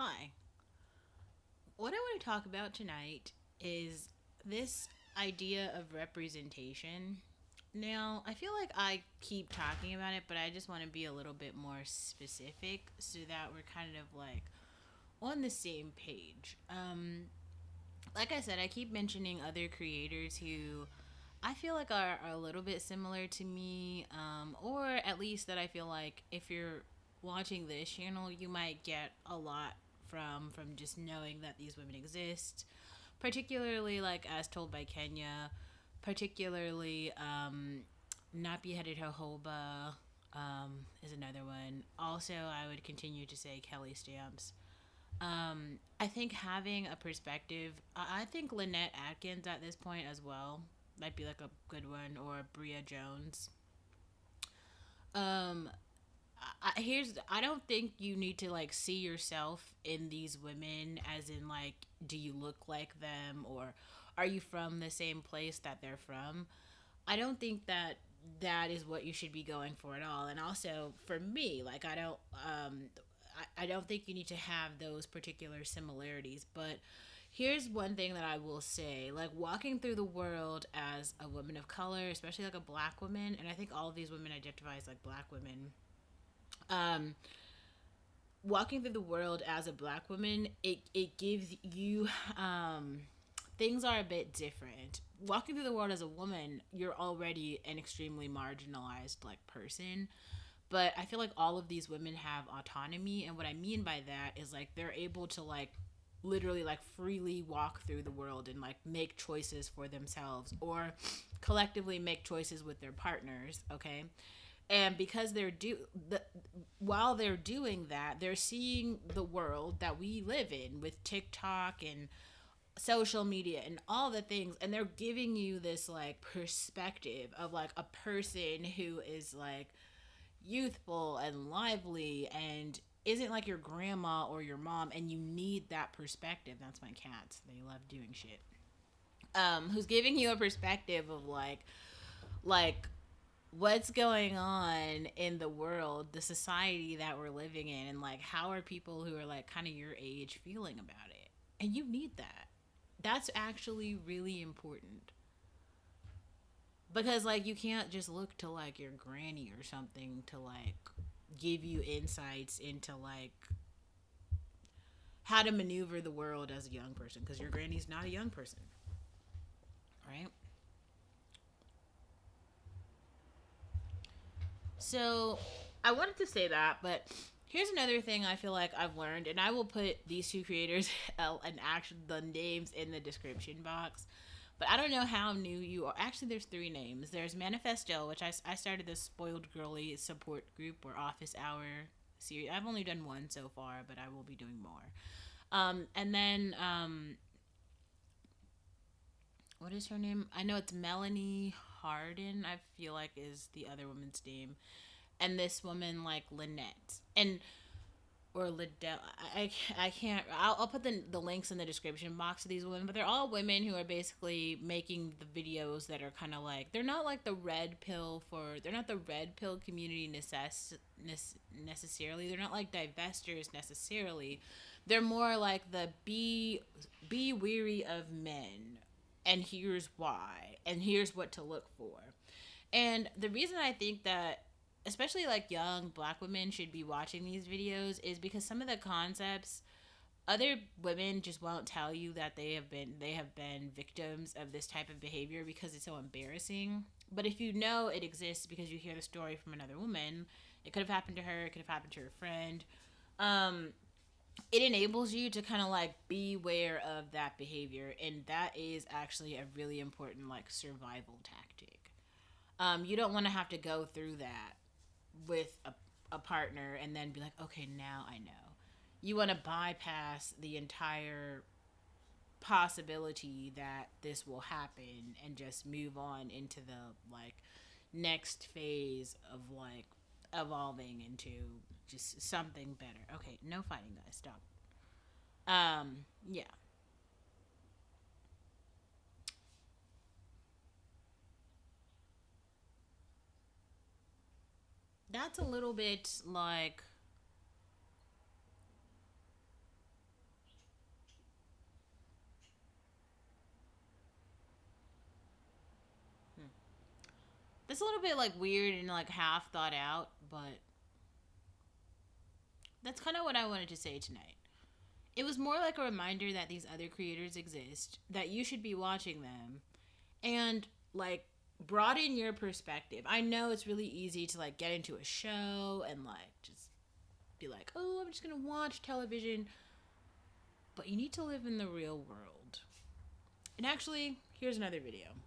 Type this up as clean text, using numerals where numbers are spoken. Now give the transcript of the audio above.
Hi. What I want to talk about tonight is this idea of representation. Now, I feel like I keep talking about it, but I just want to be a little bit more specific so that we're kind of like on the same page. Like I said, I keep mentioning other creators who I feel like are a little bit similar to me, or at least that I feel like if you're watching this channel, you might get a lot from just knowing that these women exist, particularly like as told by Kenya, particularly Nappy Headed Jojoba is another one. Also, I would continue to say Kelly Stamps. I think having a perspective, I think Lynette Atkins at this point as well might be like a good one, or Bria Jones. Um, I don't think you need to like see yourself in these women as in like, do you look like them, or are you from the same place that they're from? I don't think that that is what you should be going for at all. And also for me, like I don't think you need to have those particular similarities. But here's one thing that I will say, like walking through the world as a woman of color, especially like a black woman, and I think all of these women identify as like black women. Um, Walking through the world as a black woman, it gives you things are a bit different. Walking through the world as a woman, you're already an extremely marginalized like person. But I feel like all of these women have autonomy, and what I mean by that is like they're able to like literally like freely walk through the world and like make choices for themselves or collectively make choices with their partners, okay? And because while they're doing that, they're seeing the world that we live in with TikTok and social media and all the things, and they're giving you this like perspective of like a person who is like youthful and lively and isn't like your grandma or your mom, and you need that perspective. That's my cats, they love doing shit. Who's giving you a perspective of like what's going on in the world, the society that we're living in, and like how are people who are like kind of your age feeling about it. And you need that. That's actually really important, because like you can't just look to like your granny or something to like give you insights into like how to maneuver the world as a young person, because your granny's not a young person, right? So I wanted to say that, but here's another thing I feel like I've learned, and I will put these two creators and actually the names in the description box. But I don't know how new you are. Actually, there's three names. There's Manifesto, which I started this spoiled girly support group or office hour series. I've only done one so far, but I will be doing more. And then what is her name? I know it's Melanie Harden. I feel like is the other woman's name, and this woman like Lynette and or Liddell. I can't. I'll put the links in the description box of these women, but they're all women who are basically making the videos that are kind of like they're not like the red pill for they're not the red pill community necessarily. They're not like divestors necessarily. They're more like the be weary of men, and here's why, and here's what to look for. And the reason I think that especially like young black women should be watching these videos is because some of the concepts other women just won't tell you that they have been victims of this type of behavior because it's so embarrassing. But if you know it exists because you hear the story from another woman, it could have happened to her, it could have happened to her friend. Um, it enables you to kind of like be aware of that behavior, and that is actually a really important like survival tactic. You don't want to have to go through that with a partner and then be like, okay, now I know. You want to bypass the entire possibility that this will happen and just move on into the like next phase of like evolving into just something better. Okay, no fighting, guys. Stop. Yeah. That's a little bit like That's a little bit like weird and like half thought out, but that's kind of what I wanted to say tonight. It was more like a reminder that these other creators exist, that you should be watching them, and like broaden your perspective. I know it's really easy to like get into a show and like just be like, oh, I'm just gonna watch television, but you need to live in the real world. And actually, here's another video.